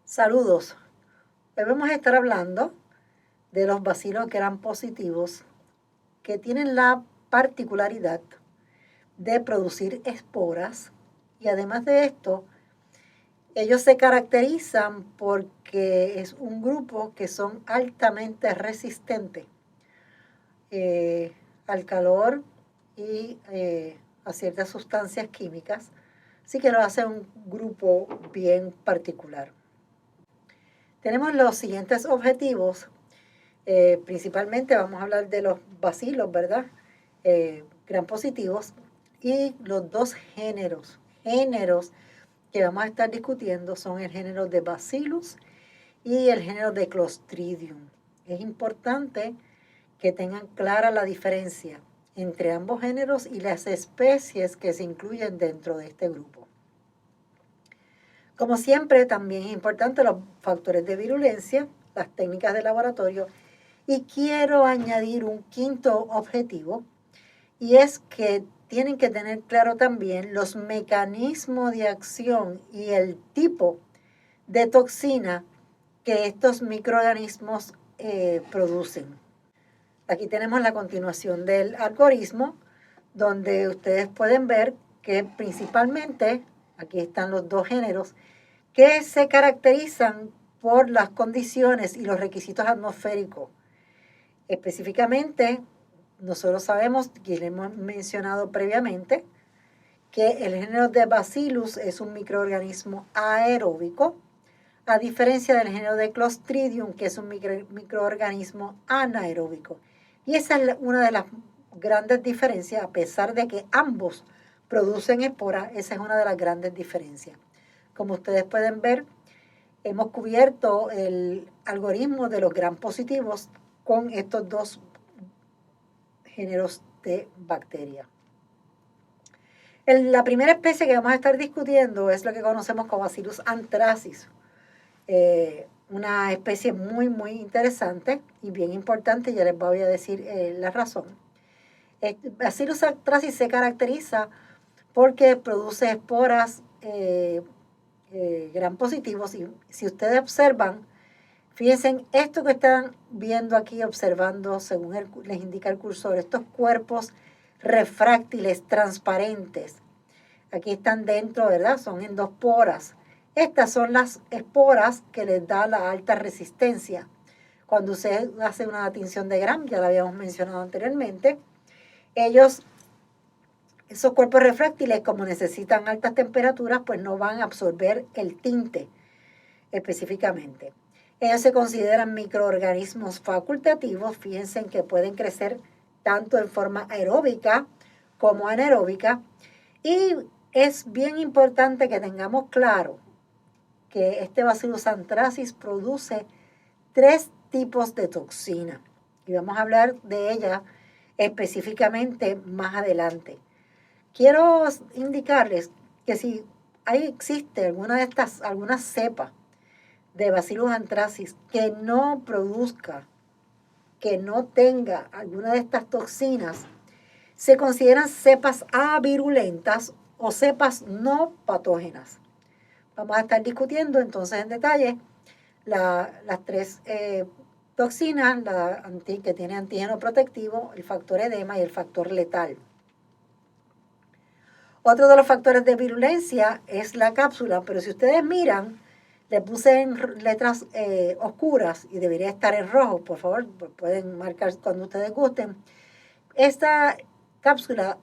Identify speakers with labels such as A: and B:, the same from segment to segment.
A: Saludos. Hoy vamos a estar hablando de los bacilos gram positivos que tienen la particularidad de producir esporas y además de esto, ellos se caracterizan porque es un grupo que son altamente resistentes al calor y a ciertas sustancias químicas, así que lo hace un grupo bien particular. Tenemos los siguientes objetivos. Principalmente vamos a hablar de los bacilos, ¿verdad? Gram positivos y los dos géneros que vamos a estar discutiendo son el género de Bacillus y el género de Clostridium. Es importante que tengan clara la diferencia entre ambos géneros y las especies que se incluyen dentro de este grupo. Como siempre, también es importante los factores de virulencia, las técnicas de laboratorio, y quiero añadir un quinto objetivo, y es que tienen que tener claro también los mecanismos de acción y el tipo de toxina que estos microorganismos producen. Aquí tenemos la continuación del algoritmo, donde ustedes pueden ver que principalmente, aquí están los dos géneros, que se caracterizan por las condiciones y los requisitos atmosféricos. Específicamente, nosotros sabemos, que le hemos mencionado previamente, que el género de Bacillus es un microorganismo aeróbico, a diferencia del género de Clostridium, que es un microorganismo anaeróbico. Y esa es una de las grandes diferencias, a pesar de que ambos producen esporas, esa es una de las grandes diferencias. Como ustedes pueden ver, hemos cubierto el algoritmo de los gram positivos con estos dos géneros de bacterias. La primera especie que vamos a estar discutiendo es lo que conocemos como Bacillus anthracis, una especie muy interesante y bien importante, ya les voy a decir la razón. Bacillus anthracis se caracteriza porque produce esporas gram positivos, y si ustedes observan, fíjense esto que están viendo aquí, observando según les indica el cursor, estos cuerpos refráctiles transparentes, aquí están dentro, ¿verdad? Son endosporas. Estas son las esporas que les da la alta resistencia. Cuando se hace una tinción de gram, ya lo habíamos mencionado anteriormente, esos cuerpos refráctiles, como necesitan altas temperaturas, pues no van a absorber el tinte específicamente. Ellos se consideran microorganismos facultativos, fíjense que pueden crecer tanto en forma aeróbica como anaeróbica, y es bien importante que tengamos claro que este Bacillus anthracis produce 3 tipos de toxina, y vamos a hablar de ella específicamente más adelante. Quiero indicarles que si existe alguna cepa de Bacillus anthracis que no produzca, que no tenga alguna de estas toxinas, se consideran cepas avirulentas o cepas no patógenas. Vamos a estar discutiendo entonces en detalle las 3 toxinas, que tiene antígeno protectivo, el factor edema y el factor letal. Otro de los factores de virulencia es la cápsula, pero si ustedes miran, le puse en letras oscuras y debería estar en rojo, por favor, pueden marcar cuando ustedes gusten. Esta cápsula,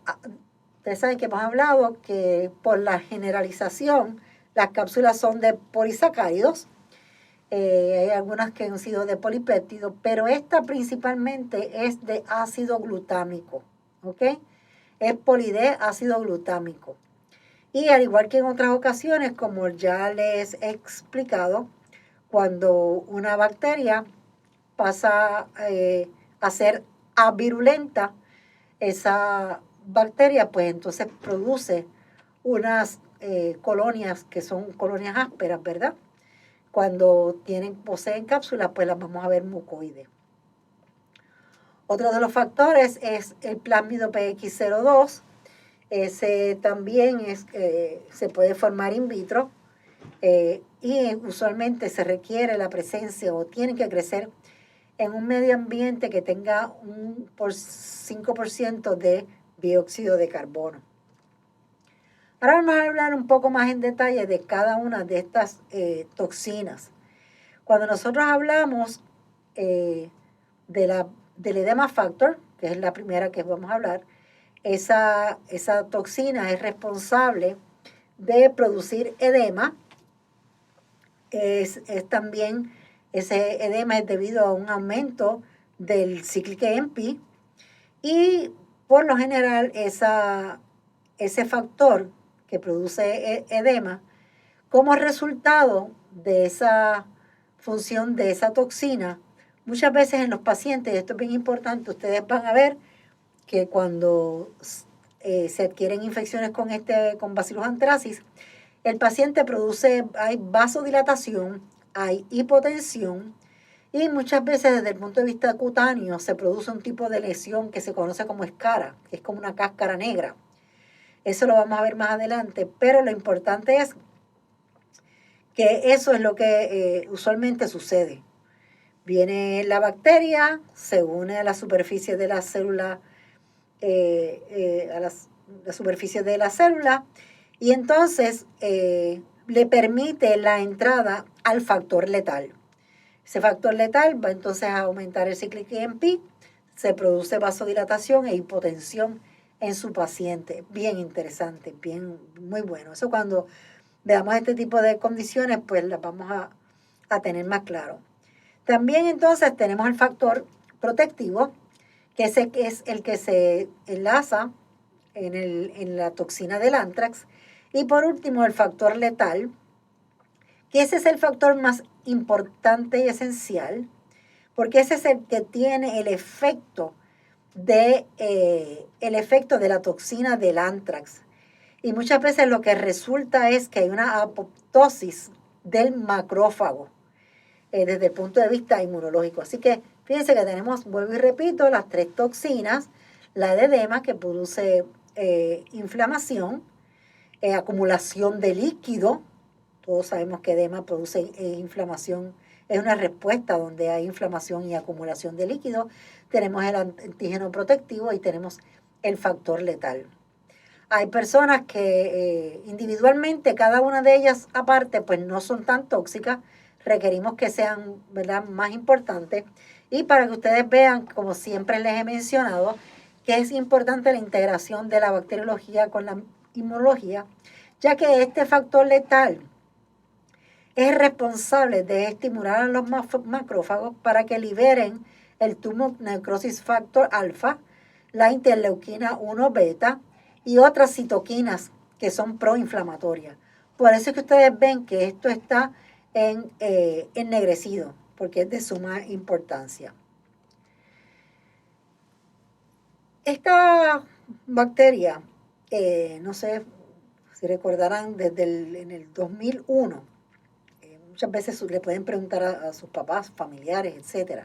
A: ustedes saben que hemos hablado que por la generalización, las cápsulas son de polisacáridos, hay algunas que han sido de polipéptido, pero esta principalmente es de ácido glutámico, ¿ok? Es polidé ácido glutámico. Y al igual que en otras ocasiones, como ya les he explicado, cuando una bacteria pasa a ser avirulenta, esa bacteria pues entonces produce unas colonias que son colonias ásperas, ¿verdad? Cuando poseen cápsulas, pues las vamos a ver mucoides. Otro de los factores es el plásmido PX02. Ese también se puede formar in vitro. y usualmente se requiere la presencia o tienen que crecer en un medio ambiente que tenga un 5% de dióxido de carbono. Ahora vamos a hablar un poco más en detalle de cada una de estas toxinas. Cuando nosotros hablamos del edema factor, que es la primera que vamos a hablar, esa toxina es responsable de producir edema. Es también, ese edema es debido a un aumento del cyclic AMP y por lo general ese factor que produce edema, como resultado de esa función de esa toxina, muchas veces en los pacientes, y esto es bien importante, ustedes van a ver que cuando se adquieren infecciones con Bacillus anthracis, el paciente hay vasodilatación, hay hipotensión y muchas veces desde el punto de vista cutáneo se produce un tipo de lesión que se conoce como escara, que es como una cáscara negra. Eso lo vamos a ver más adelante, pero lo importante es que eso es lo que usualmente sucede. Viene la bacteria, se une a la superficie de la célula, la superficie de la célula, y entonces le permite la entrada al factor letal. Ese factor letal va entonces a aumentar el cyclic AMP, se produce vasodilatación e hipotensión en su paciente. Bien interesante, muy bueno. Eso cuando veamos este tipo de condiciones, pues las vamos a tener más claro. También entonces tenemos el factor protectivo, que es el que se enlaza en la toxina del anthrax. Y por último, el factor letal, que ese es el factor más importante y esencial, porque ese es el que tiene el efecto de la toxina del anthrax. Y muchas veces lo que resulta es que hay una apoptosis del macrófago desde el punto de vista inmunológico. Así que fíjense que tenemos, vuelvo y repito, las 3 toxinas, la de edema que produce inflamación, acumulación de líquido. Todos sabemos que edema produce inflamación, es una respuesta donde hay inflamación y acumulación de líquido. Tenemos el antígeno protectivo y tenemos el factor letal. Hay personas que individualmente, cada una de ellas aparte, pues no son tan tóxicas, requerimos que sean, ¿verdad?, más importantes. Y para que ustedes vean, como siempre les he mencionado, que es importante la integración de la bacteriología con la inmunología, ya que este factor letal es responsable de estimular a los macrófagos para que liberen el tumor necrosis factor alfa, la interleuquina 1 beta y otras citoquinas que son proinflamatorias. Por eso es que ustedes ven que esto está ennegrecido, porque es de suma importancia. Esta bacteria, no sé si recordarán, en el 2001, muchas veces le pueden preguntar a sus papás, familiares, etc.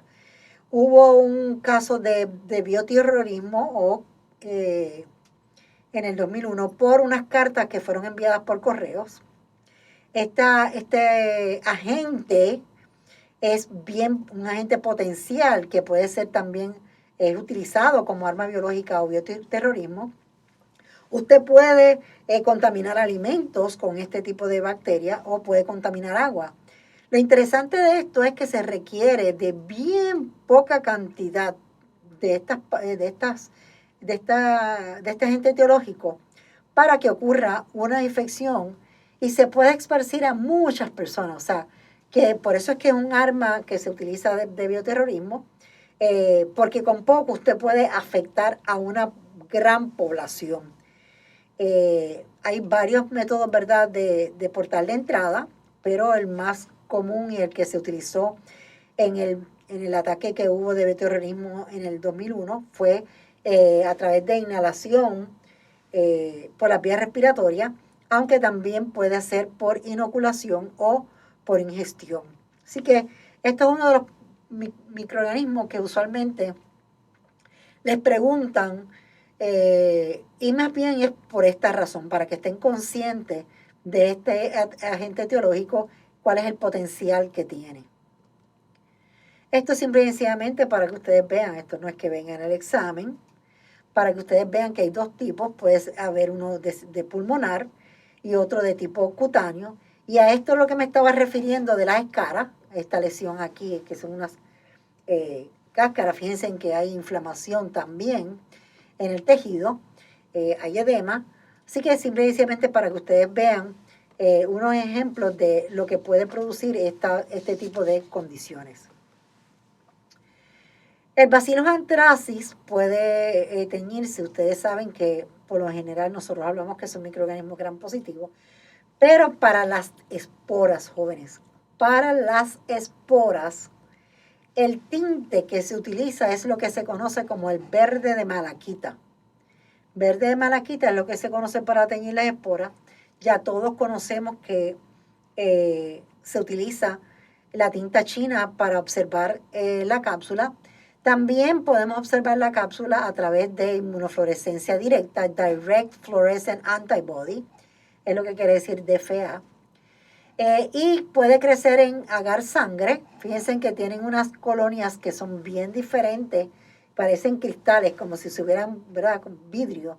A: Hubo un caso de bioterrorismo en el 2001 por unas cartas que fueron enviadas por correos. Este agente es un agente potencial que puede ser también utilizado como arma biológica o bioterrorismo. Usted puede contaminar alimentos con este tipo de bacteria o puede contaminar agua. Lo interesante de esto es que se requiere de bien poca cantidad de este agente etiológico para que ocurra una infección y se pueda esparcir a muchas personas. O sea, que por eso es que es un arma que se utiliza de bioterrorismo, porque con poco usted puede afectar a una gran población. Hay varios métodos, ¿verdad?, de portal de entrada, pero el más común y el que se utilizó en el ataque que hubo de bioterrorismo en el 2001 fue a través de inhalación por las vías respiratorias, aunque también puede ser por inoculación o por ingestión. Así que esto es uno de los microorganismos que usualmente les preguntan, y más bien es por esta razón, para que estén conscientes de este agente etiológico cuál es el potencial que tiene. Esto simple y sencillamente para que ustedes vean, esto no es que vengan en el examen, para que ustedes vean que hay dos tipos, puede haber uno de pulmonar y otro de tipo cutáneo, y a esto es lo que me estaba refiriendo de las escaras, esta lesión aquí, que son unas cáscaras, fíjense en que hay inflamación también en el tejido, hay edema, así que simple y sencillamente para que ustedes vean unos ejemplos de lo que puede producir este tipo de condiciones. El Bacillus anthracis puede teñirse. Ustedes saben que por lo general nosotros hablamos que son microorganismos gram positivos, pero para las esporas, jóvenes, para las esporas, el tinte que se utiliza es lo que se conoce como el verde de malaquita. Verde de malaquita es lo que se conoce para teñir las esporas. Ya todos conocemos que se utiliza la tinta china para observar la cápsula. También podemos observar la cápsula a través de inmunofluorescencia directa, Direct Fluorescent Antibody, es lo que quiere decir DFA. Y puede crecer en agar sangre. Fíjense que tienen unas colonias que son bien diferentes, parecen cristales, como si se hubieran, ¿verdad?, con vidrio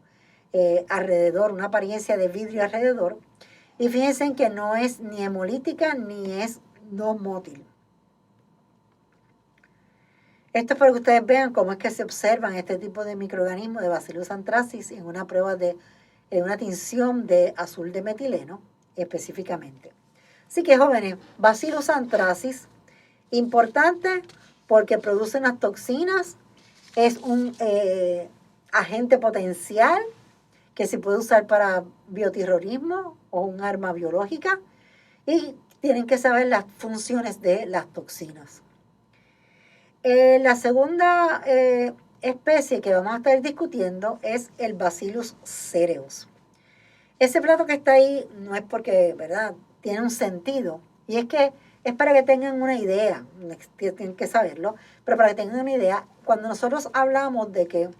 A: alrededor, una apariencia de vidrio alrededor. Y fíjense que no es ni hemolítica ni es no mótil. Esto es para que ustedes vean cómo es que se observan este tipo de microorganismos de Bacillus anthracis en una prueba en una tinción de azul de metileno específicamente. Así que jóvenes, Bacillus anthracis, importante porque produce unas toxinas, es un agente potencial que se puede usar para bioterrorismo o un arma biológica, y tienen que saber las funciones de las toxinas. La segunda especie que vamos a estar discutiendo es el Bacillus cereus. Ese plato que está ahí no es porque, ¿verdad?, tiene un sentido, y es que es para que tengan una idea, tienen que saberlo, pero para que tengan una idea, cuando nosotros hablamos de que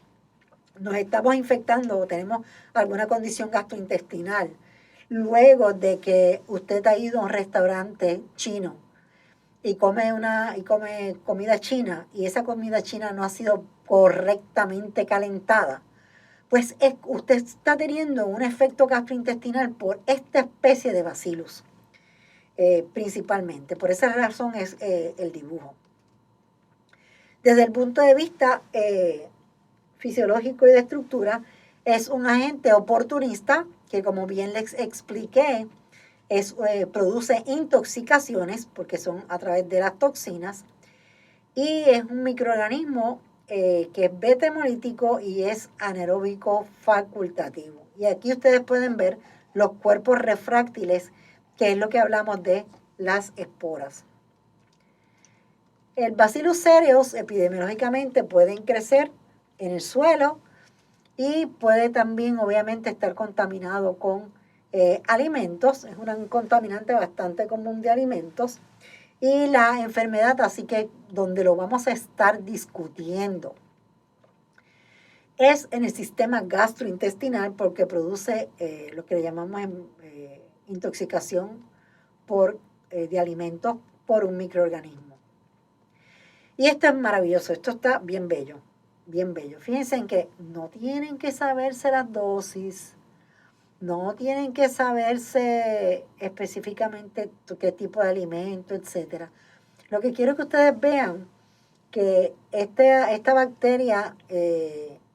A: nos estamos infectando o tenemos alguna condición gastrointestinal, luego de que usted ha ido a un restaurante chino y come comida china, y esa comida china no ha sido correctamente calentada, pues usted está teniendo un efecto gastrointestinal por esta especie de bacillus, principalmente. Por esa razón es el dibujo. Desde el punto de vista fisiológico y de estructura, es un agente oportunista que, como bien les expliqué, produce intoxicaciones porque son a través de las toxinas, y es un microorganismo que es beta hemolítico y es anaeróbico facultativo. Y aquí ustedes pueden ver los cuerpos refráctiles, que es lo que hablamos de las esporas. El Bacillus cereus epidemiológicamente pueden crecer en el suelo y puede también obviamente estar contaminado con alimentos. Es un contaminante bastante común de alimentos. Y la enfermedad, así que donde lo vamos a estar discutiendo, es en el sistema gastrointestinal, porque produce lo que le llamamos intoxicación de alimentos por un microorganismo. Y esto es maravilloso, esto está bien bello, bien bello. Fíjense en que no tienen que saberse las dosis, no tienen que saberse específicamente qué tipo de alimento, etc. Lo que quiero que ustedes vean que esta bacteria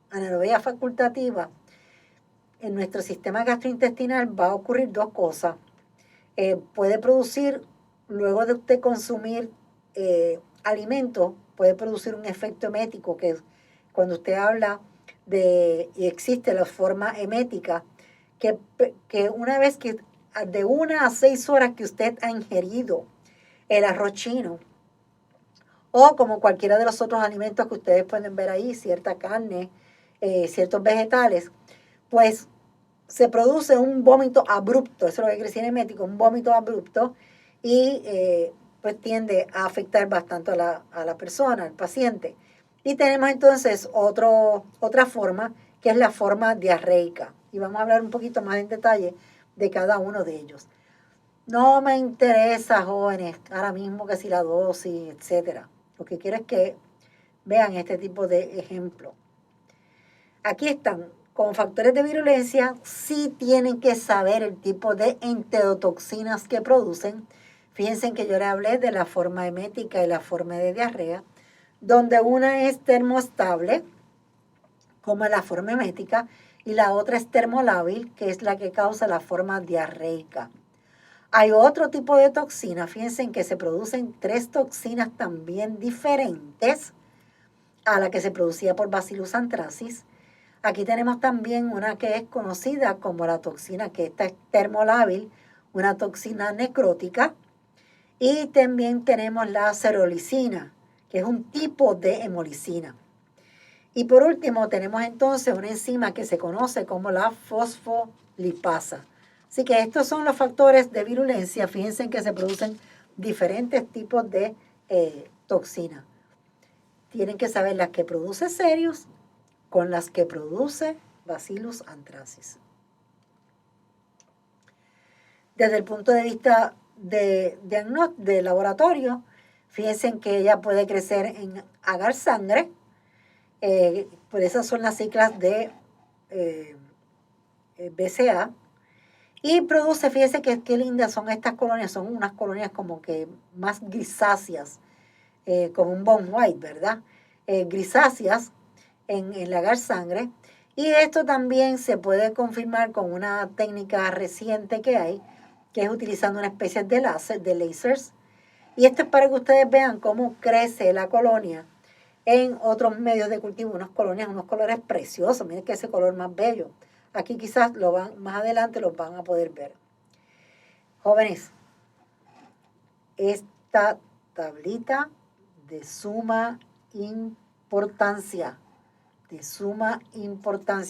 A: anaerobia facultativa en nuestro sistema gastrointestinal va a ocurrir dos cosas. Puede producir, luego de usted consumir alimentos, puede producir un efecto emético, que es cuando usted habla y existe la forma emética, que una vez que de 1 a 6 horas que usted ha ingerido el arroz chino, o como cualquiera de los otros alimentos que ustedes pueden ver ahí, cierta carne, ciertos vegetales, pues se produce un vómito abrupto, eso es lo que quiere decir emético, un vómito abrupto, y pues tiende a afectar bastante a la persona, al paciente. Y tenemos entonces otra forma, que es la forma diarreica, y vamos a hablar un poquito más en detalle de cada uno de ellos. No me interesa, jóvenes, ahora mismo que si la dosis, etcétera. Lo que quiero es que vean este tipo de ejemplo. Aquí están, con factores de virulencia, sí tienen que saber el tipo de enterotoxinas que producen. Fíjense que yo le hablé de la forma emética y la forma de diarrea, donde una es termoestable, como la forma emética, y la otra es termolábil, que es la que causa la forma diarreica. Hay otro tipo de toxina, fíjense en que se producen 3 toxinas también diferentes a la que se producía por Bacillus anthracis. Aquí tenemos también una que es conocida como la toxina, que esta es termolábil, una toxina necrótica. Y también tenemos la cerolicina, que es un tipo de hemolicina. Y por último tenemos entonces una enzima que se conoce como la fosfolipasa. Así que estos son los factores de virulencia. Fíjense que se producen diferentes tipos de toxinas. Tienen que saber las que produce Serious con las que produce Bacillus anthracis. Desde el punto de vista de laboratorio, fíjense que ella puede crecer en agar sangre. Por esas son las siglas de BCA. Y produce, fíjense que qué lindas son estas colonias, son unas colonias como que más grisáceas, como un bone white, ¿verdad? Grisáceas en el agar sangre. Y esto también se puede confirmar con una técnica reciente que hay, que es utilizando una especie de lasers. Y esto es para que ustedes vean cómo crece la colonia en otros medios de cultivo, unas colonias, unos colores preciosos. Miren que ese color más bello. Aquí quizás más adelante los van a poder ver. Jóvenes, esta tablita de suma importancia,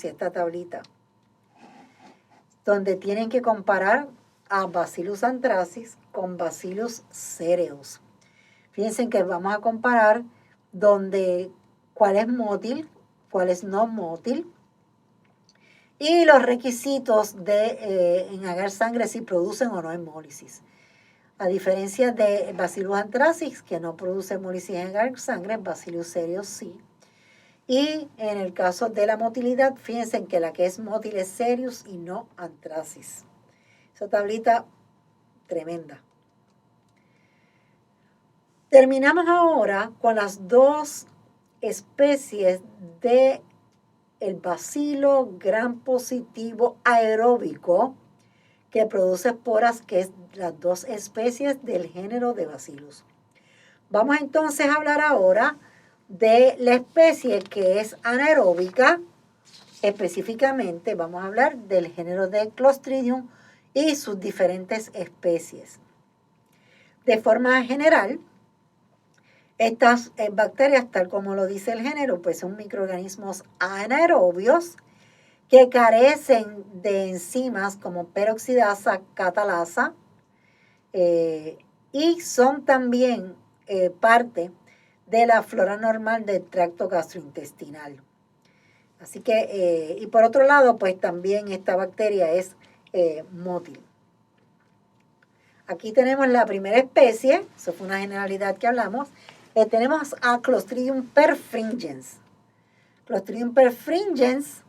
A: esta tablita, donde tienen que comparar a Bacillus anthracis con Bacillus cereus. Fíjense que vamos a comparar cuál es mótil, cuál es no mótil, y los requisitos en agar sangre si producen o no hemólisis. A diferencia de Bacillus anthracis, que no produce hemólisis en agar sangre, Bacillus cereus sí. Y en el caso de la motilidad, fíjense que la que es mótil es Cereus y no anthracis. Esa tablita tremenda. Terminamos ahora con las 2 especies de el bacilo gram positivo aeróbico que produce esporas, que es las 2 especies del género de Bacillus. Vamos entonces a hablar ahora de la especie que es anaeróbica. Específicamente vamos a hablar del género de Clostridium y sus diferentes especies. De forma general, estas bacterias, tal como lo dice el género, pues son microorganismos anaerobios que carecen de enzimas como peroxidasa, catalasa, y son también parte de la flora normal del tracto gastrointestinal. Así que, y por otro lado, pues también esta bacteria es mótil. Aquí tenemos la primera especie, eso fue una generalidad que hablamos. Tenemos a Clostridium perfringens. Clostridium perfringens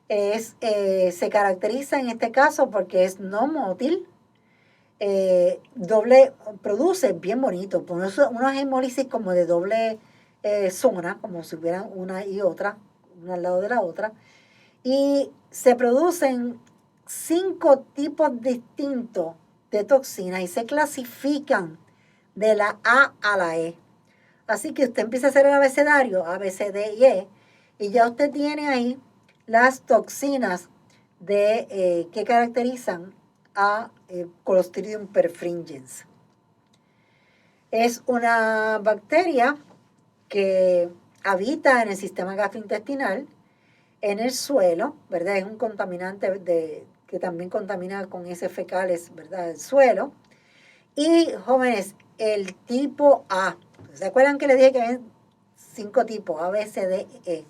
A: se caracteriza en este caso porque es no mótil, produce bien bonito, unas hemólisis como de doble zona, como si hubieran una y otra, una al lado de la otra, y se producen 5 tipos distintos de toxinas y se clasifican de la A a la E. Así que usted empieza a hacer el abecedario, A, B, C, D y E, y ya usted tiene ahí las toxinas que caracterizan a Clostridium perfringens. Es una bacteria que habita en el sistema gastrointestinal, en el suelo, ¿verdad? Es un contaminante que también contamina con heces fecales, ¿verdad? El suelo. Y, jóvenes, el tipo A. ¿Se acuerdan que les dije que hay 5 tipos? A, B, C, D, E.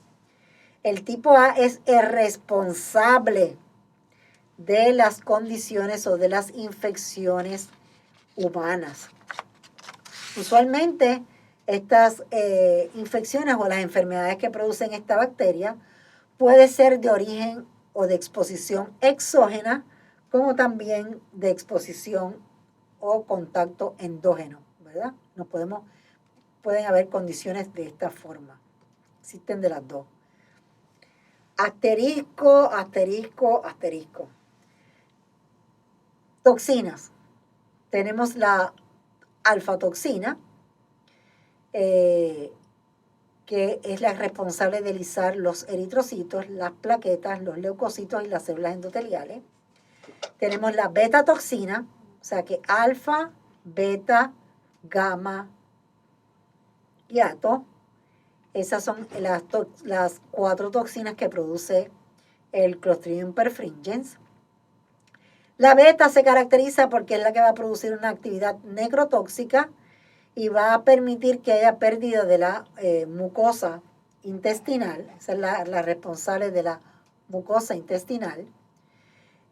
A: El tipo A es el responsable de las condiciones o de las infecciones humanas. Usualmente estas infecciones o las enfermedades que producen esta bacteria puede ser de origen o de exposición exógena, como también de exposición o contacto endógeno, ¿verdad? Pueden haber condiciones de esta forma. Existen de las dos. Asterisco, asterisco, asterisco. Toxinas. Tenemos la alfa-toxina, que es la responsable de lisar los eritrocitos, las plaquetas, los leucocitos y las células endoteliales. Tenemos la beta-toxina, o sea que alfa, beta, gamma y ato. Esas son las 4 toxinas que produce el Clostridium perfringens. La beta se caracteriza porque es la que va a producir una actividad necrotóxica y va a permitir que haya pérdida de la mucosa intestinal. Esa es la responsable de la mucosa intestinal.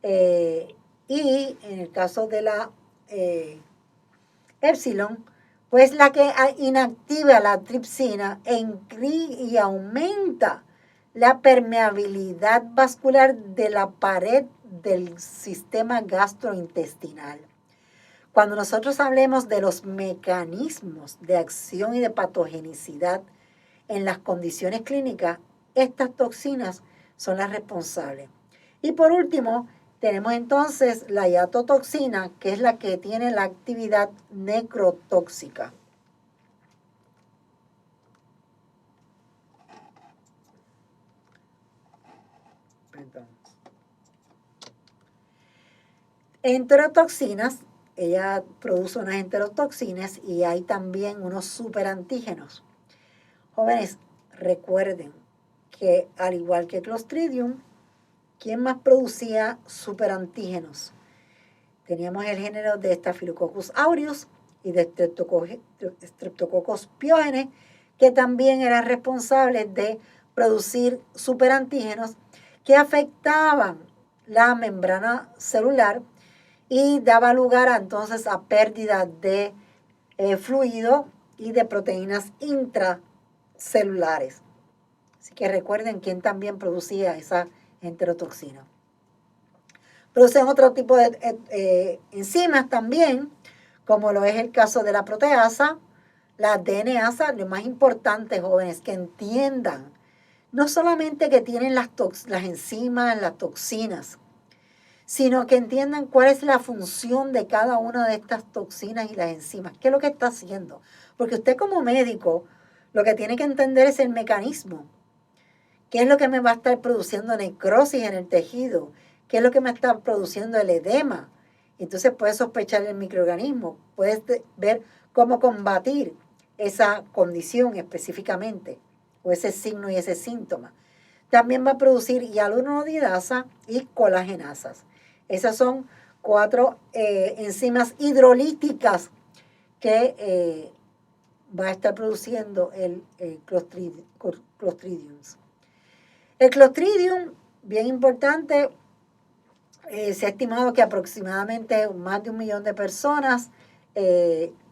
A: Y en el caso de la epsilon, pues la que inactiva la tripsina y aumenta la permeabilidad vascular de la pared del sistema gastrointestinal. Cuando nosotros hablemos de los mecanismos de acción y de patogenicidad en las condiciones clínicas, estas toxinas son las responsables. Y por último, tenemos entonces la hiatotoxina, que es la que tiene la actividad necrotóxica. Enterotoxinas, ella produce unas enterotoxinas y hay también unos superantígenos. Jóvenes, recuerden que al igual que Clostridium, ¿quién más producía superantígenos? Teníamos el género de Staphylococcus aureus y de Streptococcus pyogenes, que también eran responsables de producir superantígenos que afectaban la membrana celular y daba lugar entonces a pérdida de fluido y de proteínas intracelulares. Así que recuerden quién también producía esa enterotoxina. Producen otro tipo de enzimas también, como lo es el caso de la proteasa, la DNasa. Lo más importante, jóvenes, que entiendan, no solamente que tienen las enzimas, las toxinas, sino que entiendan cuál es la función de cada una de estas toxinas y las enzimas. ¿Qué es lo que está haciendo? Porque usted como médico lo que tiene que entender es el mecanismo. ¿Qué es lo que me va a estar produciendo necrosis en el tejido? ¿Qué es lo que me está produciendo el edema? Entonces puedes sospechar el microorganismo, puedes ver cómo combatir esa condición específicamente, o ese signo y ese síntoma. También va a producir hialuronidasa y colagenasas. Esas son 4 enzimas hidrolíticas que va a estar produciendo el Clostridium. El Clostridium, bien importante, se ha estimado que aproximadamente más de 1 millón de personas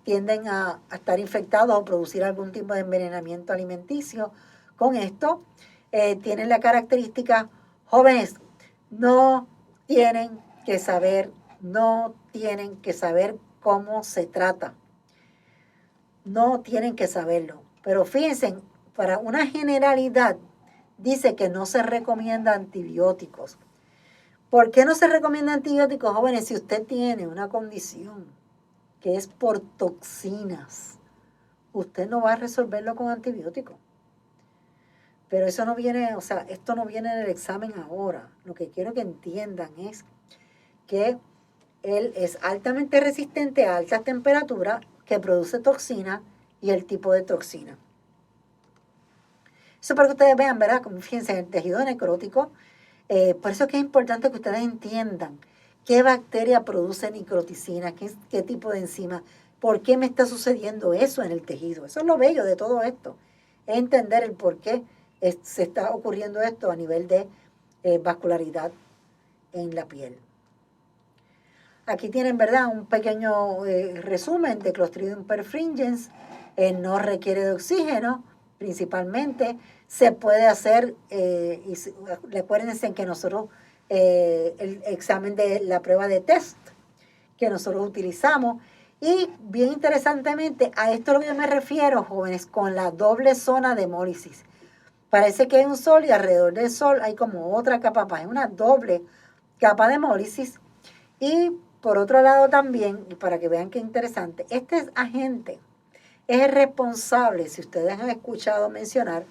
A: tienden a estar infectados o producir algún tipo de envenenamiento alimenticio con esto. Tienen la característica, jóvenes, no tienen que saber cómo se trata. No tienen que saberlo. Pero fíjense, para una generalidad, dice que no se recomienda antibióticos. ¿Por qué no se recomienda antibióticos, jóvenes? Si usted tiene una condición que es por toxinas, usted no va a resolverlo con antibióticos. Pero eso no viene, o sea, esto no viene en el examen ahora. Lo que quiero que entiendan es que él es altamente resistente a altas temperaturas, que produce toxina y el tipo de toxina. Eso para que ustedes vean, ¿verdad? Como fíjense, en el tejido necrótico, por eso es que es importante que ustedes entiendan qué bacteria produce necroticina, qué tipo de enzima, por qué me está sucediendo eso en el tejido. Eso es lo bello de todo esto, es entender el por qué se está ocurriendo esto a nivel de vascularidad en la piel. aquí tienen, ¿verdad?, un pequeño resumen de Clostridium perfringens. No requiere de oxígeno, principalmente. Se puede hacer, recuérdense que nosotros, el examen de la prueba de test que nosotros utilizamos. Y bien interesantemente, a esto es lo que yo me refiero, jóvenes, con la doble zona de hemólisis. Parece que hay un sol y alrededor del sol hay como otra capa más, es una doble capa de hemólisis. Y por otro lado también, y para que vean qué interesante, este agente es el responsable, si ustedes han escuchado mencionar,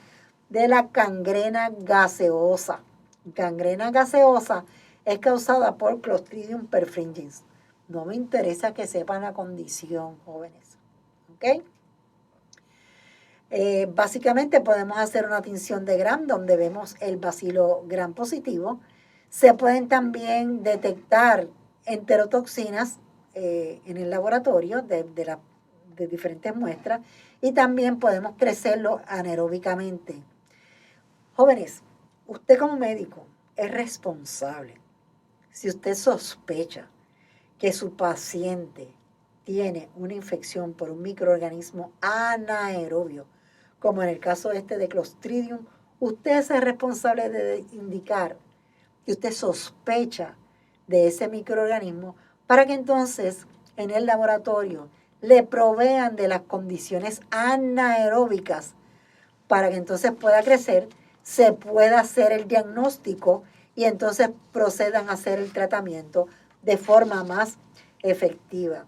A: de la gangrena gaseosa. Gangrena gaseosa es causada por Clostridium perfringens. No me interesa que sepan la condición, jóvenes. ¿Ok? Básicamente podemos hacer una tinción de Gram donde vemos el bacilo Gram positivo. Se pueden también detectar enterotoxinas en el laboratorio de diferentes muestras y también podemos crecerlo anaeróbicamente. Jóvenes, usted como médico es responsable. Si usted sospecha que su paciente tiene una infección por un microorganismo anaerobio, como en el caso de Clostridium, usted es el responsable de indicar que usted sospecha de ese microorganismo para que entonces en el laboratorio le provean de las condiciones anaeróbicas para que entonces pueda crecer, se pueda hacer el diagnóstico y entonces procedan a hacer el tratamiento de forma más efectiva.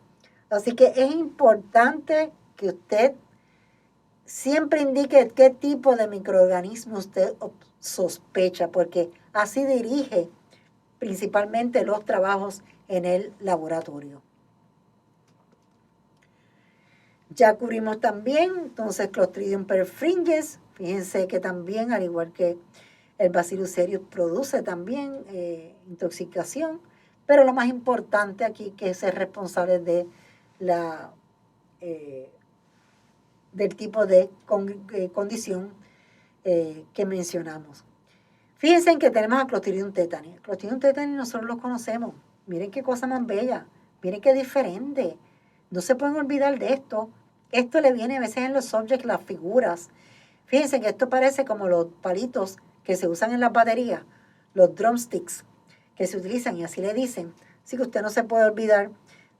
A: Así que es importante que usted siempre indique qué tipo de microorganismo usted sospecha, porque así dirige principalmente los trabajos en el laboratorio. Ya cubrimos también, entonces, Clostridium perfringens. Fíjense que también, al igual que el Bacillus cereus, produce también intoxicación, pero lo más importante aquí que es el responsable de del tipo de condición que mencionamos. Fíjense en que tenemos a Clostridium tetani. Clostridium tetani nosotros lo conocemos. Miren qué cosa más bella. Miren qué diferente. No se pueden olvidar de esto. Esto le viene a veces en los subjects, las figuras. Fíjense que esto parece como los palitos que se usan en las baterías, los drumsticks que se utilizan y así le dicen. Así que usted no se puede olvidar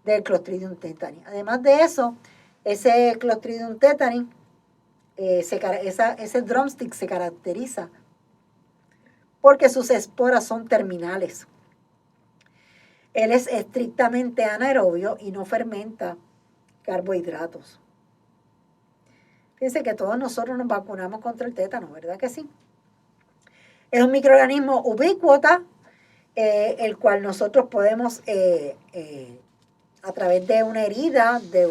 A: del Clostridium tetani. Además de eso, ese Clostridium tetani, ese drumstick se caracteriza porque sus esporas son terminales. Él es estrictamente anaerobio y no fermenta carbohidratos. Fíjense que todos nosotros nos vacunamos contra el tétano, ¿verdad que sí? Es un microorganismo ubícuota, el cual nosotros podemos, a través de una herida, de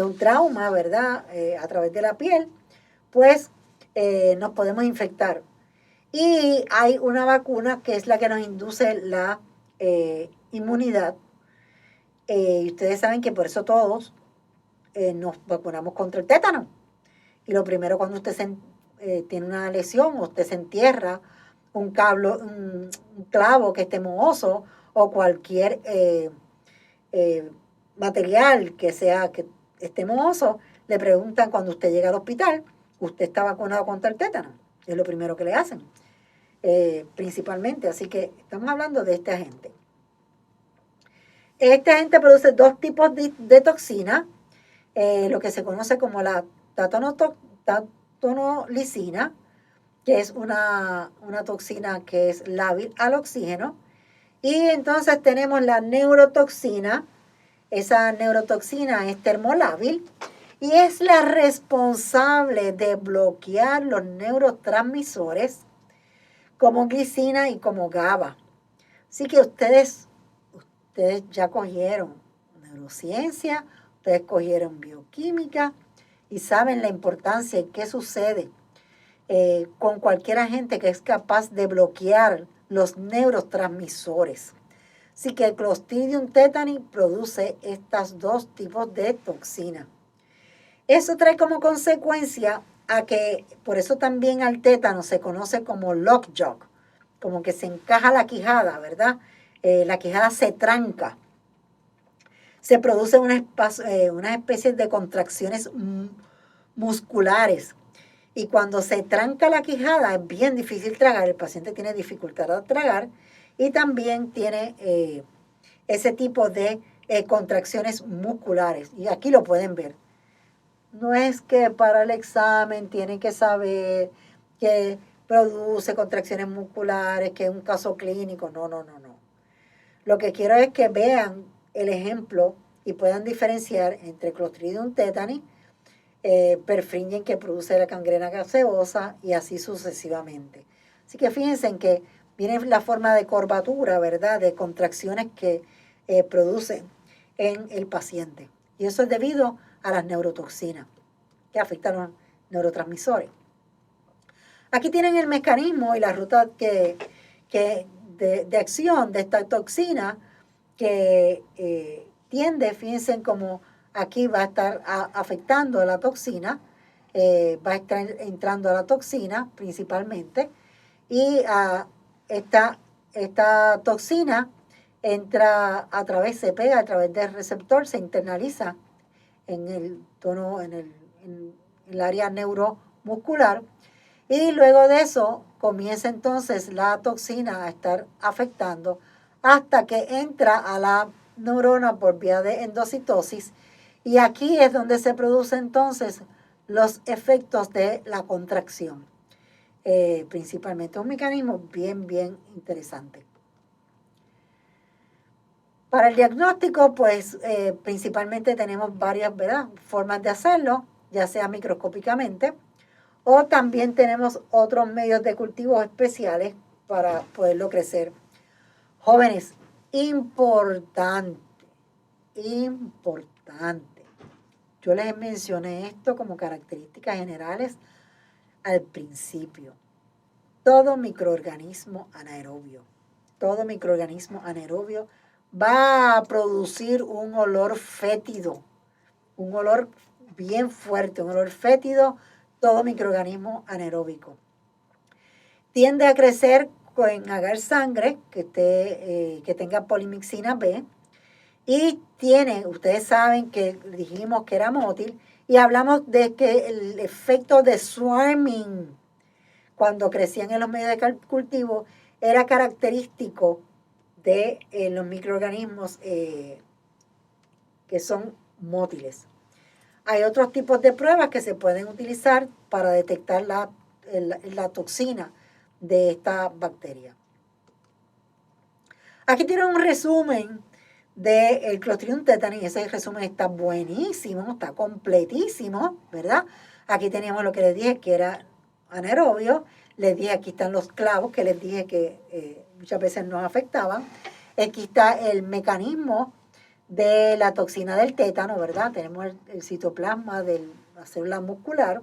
A: un trauma, ¿verdad? A través de la piel, pues nos podemos infectar. Y hay una vacuna que es la que nos induce la inmunidad. Y ustedes saben que por eso todos nos vacunamos contra el tétano. Y lo primero cuando usted tiene una lesión o usted se entierra un clavo que esté mohoso o cualquier material que esté mohoso, le preguntan cuando usted llega al hospital, ¿usted está vacunado contra el tétano? Es lo primero que le hacen, principalmente. Así que estamos hablando de este agente. Este agente produce dos tipos de toxina, lo que se conoce como la tatonolicina, que es una toxina que es lábil al oxígeno, y entonces tenemos la neurotoxina. Esa neurotoxina es termolábil y es la responsable de bloquear los neurotransmisores como glicina y como GABA. Así que ustedes ya cogieron neurociencia, ustedes cogieron bioquímica y saben la importancia y qué sucede con cualquier agente que es capaz de bloquear los neurotransmisores. Así que el Clostridium tetani produce estos dos tipos de toxina. Eso trae como consecuencia a que, por eso también al tétano se conoce como lockjaw, como que se encaja la quijada, ¿verdad? La quijada se tranca. Se producen unas especies de contracciones musculares. Y cuando se tranca la quijada es bien difícil tragar, el paciente tiene dificultad al tragar y también tiene ese tipo de contracciones musculares. Y aquí lo pueden ver. No es que para el examen tienen que saber que produce contracciones musculares, que es un caso clínico. No, no, no, no. Lo que quiero es que vean el ejemplo y puedan diferenciar entre Clostridium tetani, perfringen que produce la gangrena gaseosa y así sucesivamente. Así que fíjense en que viene la forma de curvatura, ¿verdad? De contracciones que producen en el paciente. Y eso es debido a las neurotoxinas que afectan a los neurotransmisores. Aquí tienen el mecanismo y la ruta de acción de esta toxina que tiende, fíjense en cómo aquí va a estar afectando a la toxina, va a estar entrando a la toxina principalmente, y esta toxina entra a través, se pega a través del receptor, se internaliza en el tono, en el área neuromuscular, y luego de eso comienza entonces la toxina a estar afectando hasta que entra a la neurona por vía de endocitosis, y aquí es donde se producen entonces los efectos de la contracción. Principalmente un mecanismo bien, bien interesante. Para el diagnóstico, pues principalmente tenemos varias, ¿verdad?, formas de hacerlo, ya sea microscópicamente, o también tenemos otros medios de cultivo especiales para poderlo crecer. Jóvenes, importante, importante. Yo les mencioné esto como características generales al principio. Todo microorganismo anaerobio va a producir un olor fétido, un olor bien fuerte, un olor fétido, todo microorganismo anaeróbico. Tiende a crecer con agar sangre que tenga polimixina B, y tiene, ustedes saben que dijimos que era mótil, y hablamos de que el efecto de swarming, cuando crecían en los medios de cultivo, era característico de los microorganismos que son mótiles. Hay otros tipos de pruebas que se pueden utilizar para detectar la toxina de esta bacteria. Aquí tienen un resumen del Clostridium tetani. Ese resumen está buenísimo, está completísimo, ¿verdad? Aquí teníamos lo que les dije que era anaerobio. Les dije, aquí están los clavos que les dije que muchas veces nos afectaban. Aquí está el mecanismo de la toxina del tétano, ¿verdad? Tenemos el citoplasma de la célula muscular,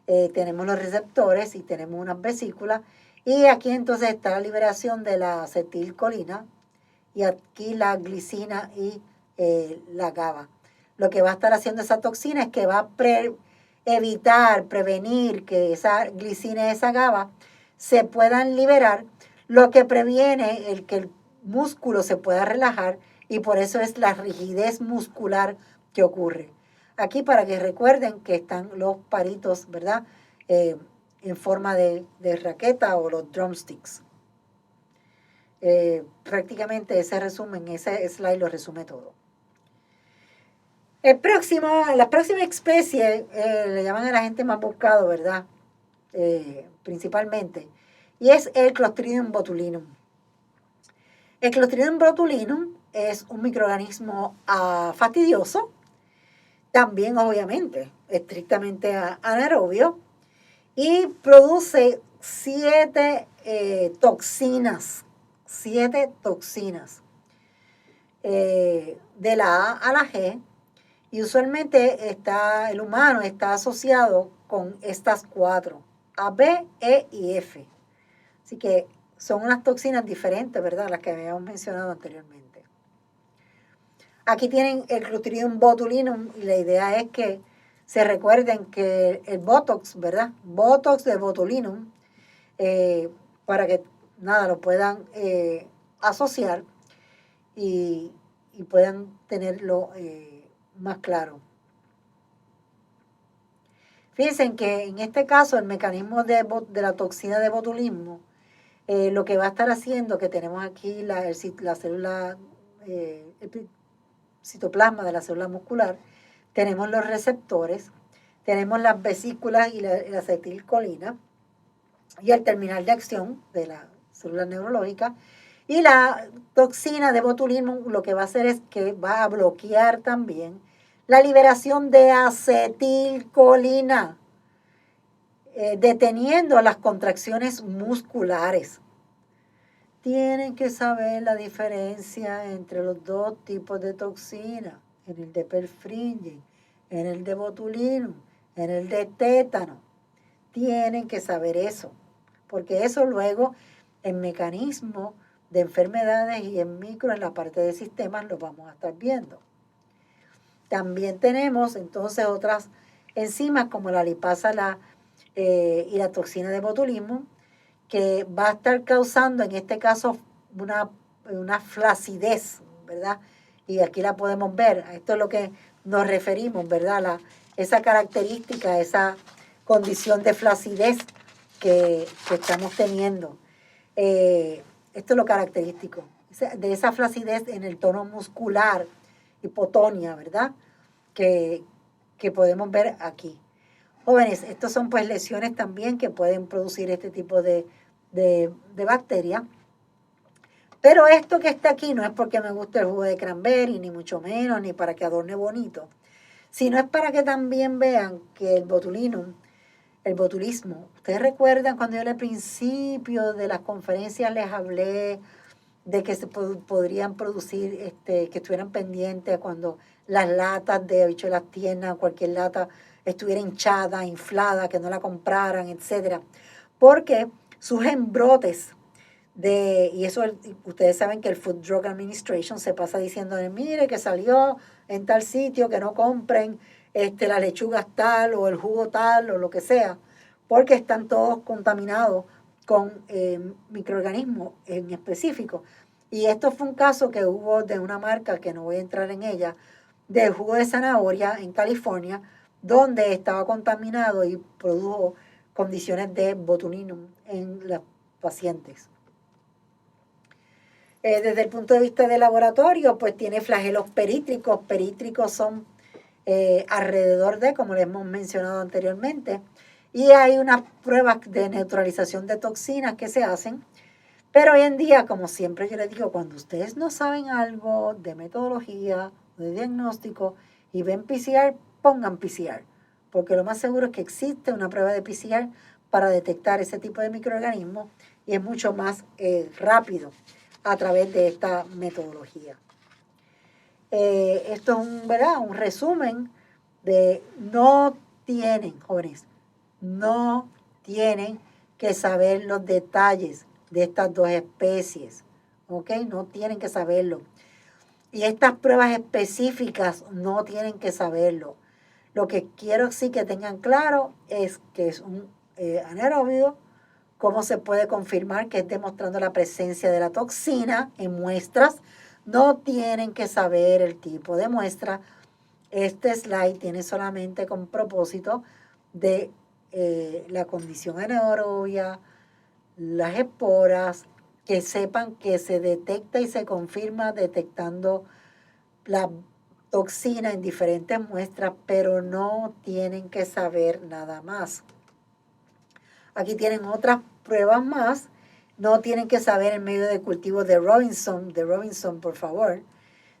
A: tenemos los receptores y tenemos unas vesículas, y aquí entonces está la liberación de la acetilcolina, y aquí la glicina y la GABA. Lo que va a estar haciendo esa toxina es que va a prevenir que esa glicina y esa GABA se puedan liberar, lo que previene que el músculo se pueda relajar, y por eso es la rigidez muscular que ocurre. Aquí para que recuerden que están los palitos, ¿verdad?, en forma de raqueta, o los drumsticks. Prácticamente ese resumen, ese slide lo resume todo. La próxima especie le llaman el agente más buscado, ¿verdad?, principalmente, y es el Clostridium botulinum. El Clostridium botulinum es un microorganismo fastidioso, también obviamente estrictamente anaerobio, y produce 7 toxinas, de la A a la G, y usualmente el humano está asociado con estas 4, A, B, E y F. Así que son unas toxinas diferentes, ¿verdad?, las que habíamos mencionado anteriormente. Aquí tienen el Clostridium botulinum, y la idea es que se recuerden que el Botox, ¿verdad?, Botox de botulinum, para que lo puedan asociar, y y puedan tenerlo más claro. Fíjense que en este caso el mecanismo de la toxina de botulismo, lo que va a estar haciendo, que tenemos aquí la célula, el citoplasma de la célula muscular, tenemos los receptores, tenemos las vesículas y la acetilcolina, y el terminal de acción de la célula neurológica, y la toxina de botulismo lo que va a hacer es que va a bloquear también la liberación de acetilcolina, deteniendo las contracciones musculares. Tienen que saber la diferencia entre los dos tipos de toxina, en el de perfringen, en el de botulismo, en el de tétano. Tienen que saber eso, porque eso luego en mecanismo de enfermedades y en la parte de sistemas lo vamos a estar viendo. También tenemos entonces otras enzimas como la lipasa y la toxina de botulismo, que va a estar causando en este caso una flacidez, ¿verdad? Y aquí la podemos ver, a esto es lo que nos referimos, ¿verdad? Esa característica, esa condición de flacidez que estamos teniendo. Esto es lo característico, de esa flacidez en el tono muscular, hipotonia, ¿verdad? Que podemos ver aquí. Jóvenes, estas son pues lesiones también que pueden producir este tipo de bacterias. Pero esto que está aquí no es porque me guste el jugo de cranberry, ni mucho menos, ni para que adorne bonito, sino es para que también vean que el botulismo, ustedes recuerdan cuando yo al principio de las conferencias les hablé de que se podrían producir, que estuvieran pendientes cuando las latas de habichuelas tiernas, cualquier lata estuviera hinchada, inflada, que no la compraran, etcétera, porque surgen brotes y eso ustedes saben que el Food Drug Administration se pasa diciendo, mire que salió en tal sitio, que no compren la lechuga tal o el jugo tal o lo que sea, porque están todos contaminados con microorganismos en específico. Y esto fue un caso que hubo de una marca, que no voy a entrar en ella, del jugo de zanahoria en California, donde estaba contaminado y produjo condiciones de botulismo en los pacientes. Desde el punto de vista del laboratorio, pues tiene flagelos perítricos. Perítricos son alrededor de, como les hemos mencionado anteriormente, y hay unas pruebas de neutralización de toxinas que se hacen, pero hoy en día, como siempre yo les digo, cuando ustedes no saben algo de metodología, de diagnóstico, y ven PCR, pongan PCR, porque lo más seguro es que existe una prueba de PCR para detectar ese tipo de microorganismos y es mucho más rápido a través de esta metodología. Esto es un resumen de jóvenes, no tienen que saber los detalles de estas dos especies, ¿ok? No tienen que saberlo. Y estas pruebas específicas no tienen que saberlo. Lo que quiero sí que tengan claro es que es un anaeróbico. ¿Cómo se puede confirmar que es demostrando la presencia de la toxina en muestras? No tienen que saber el tipo de muestra. Este slide tiene solamente con propósito de la condición anaerobia, las esporas, que sepan que se detecta y se confirma detectando la toxina en diferentes muestras, pero no tienen que saber nada más. Aquí tienen otras pruebas más. No tienen que saber el medio de cultivo de Robinson, por favor.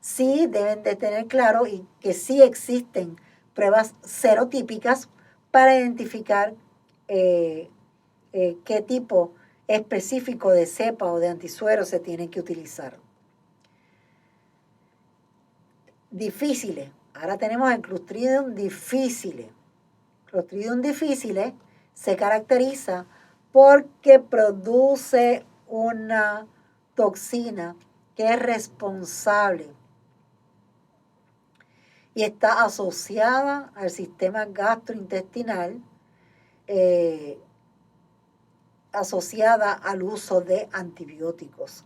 A: Sí deben de tener claro y que sí existen pruebas serotípicas para identificar qué tipo específico de cepa o de antisuero se tiene que utilizar. Difíciles. Ahora tenemos el Clostridium difficile. Clostridium difficile se caracteriza porque produce una toxina que es responsable y está asociada al sistema gastrointestinal, asociada al uso de antibióticos.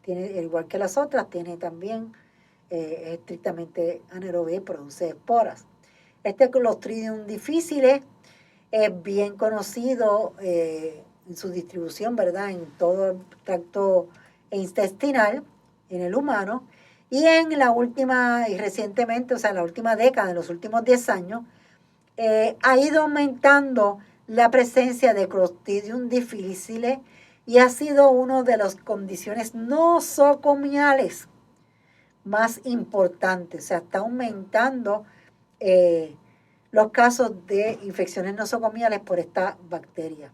A: Tiene, igual que las otras, tiene también es estrictamente anaerobia y produce esporas. Este Clostridium difficile es bien conocido en su distribución, ¿verdad? En todo el tracto intestinal, en el humano, y en la última, y recientemente, o sea, en la última década, en los últimos 10 años, ha ido aumentando la presencia de Clostridium difficile y ha sido una de las condiciones nosocomiales más importantes. O sea, está aumentando los casos de infecciones nosocomiales por esta bacteria.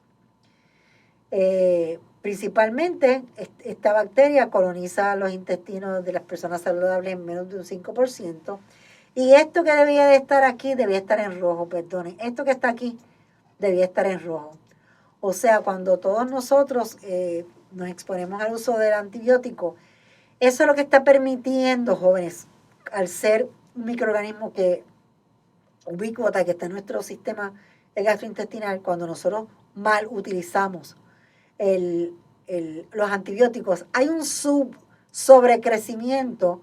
A: Principalmente, esta bacteria coloniza los intestinos de las personas saludables en menos de un 5%. Y esto que debía de estar aquí, debía estar en rojo, perdonen. Esto que está aquí, debía estar en rojo. O sea, cuando todos nosotros nos exponemos al uso del antibiótico, eso es lo que está permitiendo, jóvenes, al ser un microorganismo que ubícuota, que está en nuestro sistema gastrointestinal, cuando nosotros mal utilizamos los antibióticos, hay un sobrecrecimiento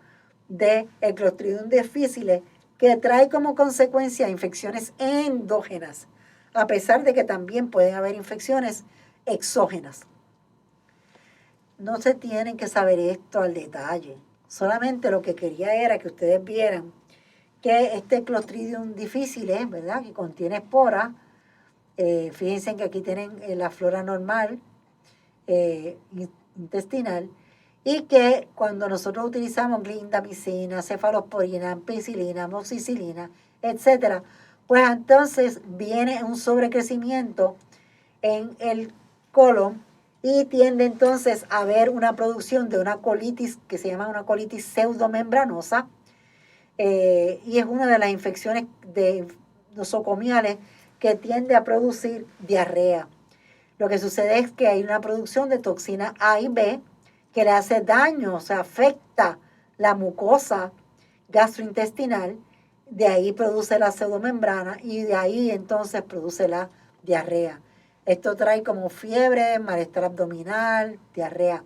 A: de el Clostridium difficile que trae como consecuencia infecciones endógenas, a pesar de que también pueden haber infecciones exógenas. No se tienen que saber esto al detalle, solamente lo que quería era que ustedes vieran que este Clostridium difficile, ¿verdad?, que contiene esporas, fíjense que aquí tienen la flora normal intestinal, y que cuando nosotros utilizamos clindamicina, cefalosporina, ampicilina, amoxicilina, etcétera, pues entonces viene un sobrecrecimiento en el colon y tiende entonces a haber una producción de una colitis que se llama una colitis pseudomembranosa, y es una de las infecciones nosocomiales que tiende a producir diarrea. Lo que sucede es que hay una producción de toxina A y B que le hace daño, o sea, afecta la mucosa gastrointestinal, de ahí produce la pseudomembrana y de ahí entonces produce la diarrea. Esto trae como fiebre, malestar abdominal, diarrea.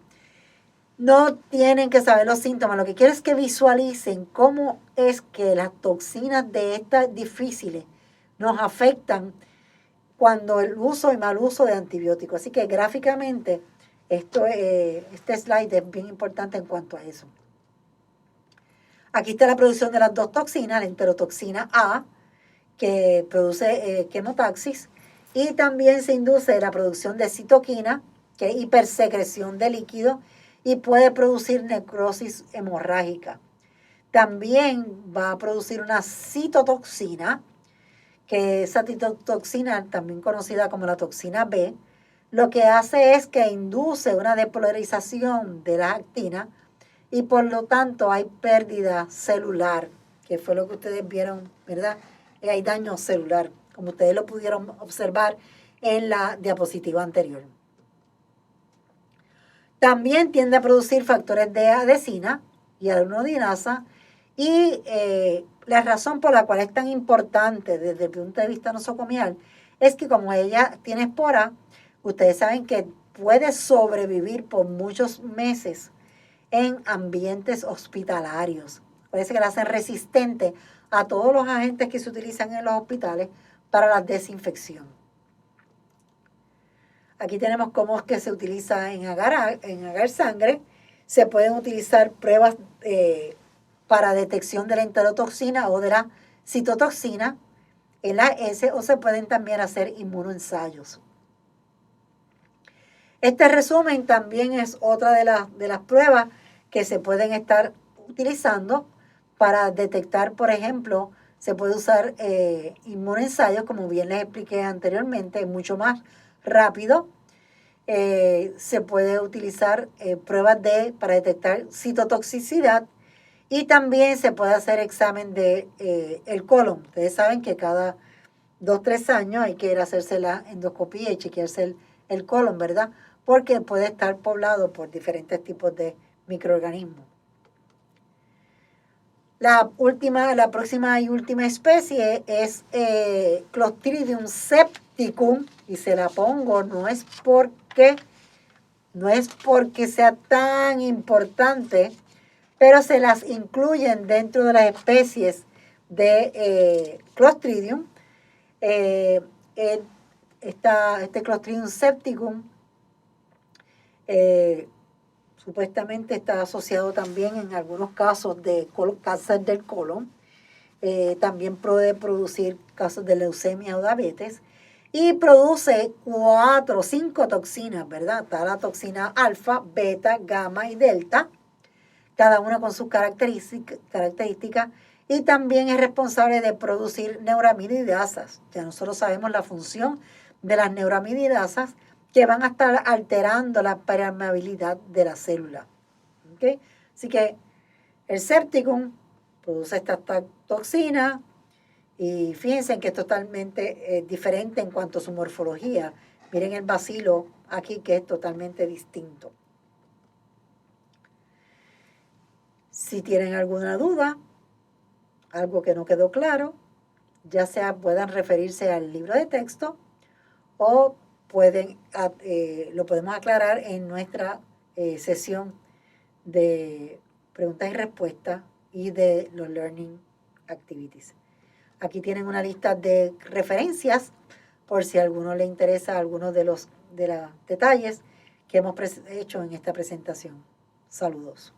A: No tienen que saber los síntomas, lo que quiero es que visualicen cómo es que las toxinas de estas difíciles nos afectan cuando el uso y mal uso de antibióticos. Así que gráficamente, este slide es bien importante en cuanto a eso. Aquí está la producción de las dos toxinas, la enterotoxina A, que produce quemotaxis, y también se induce la producción de citoquina, que es hipersecreción de líquido, y puede producir necrosis hemorrágica. También va a producir una citotoxina, que esa citotoxina, también conocida como la toxina B, lo que hace es que induce una depolarización de la actina y por lo tanto hay pérdida celular, que fue lo que ustedes vieron, ¿verdad? Hay daño celular, como ustedes lo pudieron observar en la diapositiva anterior. También tiende a producir factores de adesina y adenodinasa, y la razón por la cual es tan importante desde el punto de vista nosocomial es que como ella tiene espora, ustedes saben que puede sobrevivir por muchos meses en ambientes hospitalarios. Parece que la hacen resistente a todos los agentes que se utilizan en los hospitales para la desinfección. Aquí tenemos cómo es que se utiliza en agar sangre. Se pueden utilizar pruebas para detección de la enterotoxina o de la citotoxina en la S, o se pueden también hacer inmunoensayos. Este resumen también es otra de las pruebas que se pueden estar utilizando para detectar, por ejemplo, se puede usar inmunoensayos, como bien les expliqué anteriormente, es mucho más rápido. Se puede utilizar pruebas para detectar citotoxicidad, y también se puede hacer examen de el colon. Ustedes saben que cada 2-3 años hay que ir a hacerse la endoscopía y chequearse el colon, ¿verdad? Porque puede estar poblado por diferentes tipos de microorganismos. La próxima y última especie es Clostridium septicum, y se la pongo, no es porque sea tan importante, pero se las incluyen dentro de las especies de Clostridium. Este Clostridium septicum supuestamente está asociado también en algunos casos de cáncer del colon. También puede producir casos de leucemia o diabetes. Y produce 4 o 5 toxinas, ¿verdad? Está la toxina alfa, beta, gamma y delta, cada una con sus características. Y también es responsable de producir neuramidasas. Ya nosotros sabemos la función de las neuramidasas, que van a estar alterando la permeabilidad de la célula. ¿Okay? Así que el septicum produce esta toxina y fíjense que es totalmente diferente en cuanto a su morfología. Miren el bacilo aquí, que es totalmente distinto. Si tienen alguna duda, algo que no quedó claro, ya sea puedan referirse al libro de texto o lo podemos aclarar en nuestra sesión de preguntas y respuestas y de los learning activities. Aquí tienen una lista de referencias por si a alguno le interesa alguno de los detalles que hemos hecho en esta presentación. Saludos.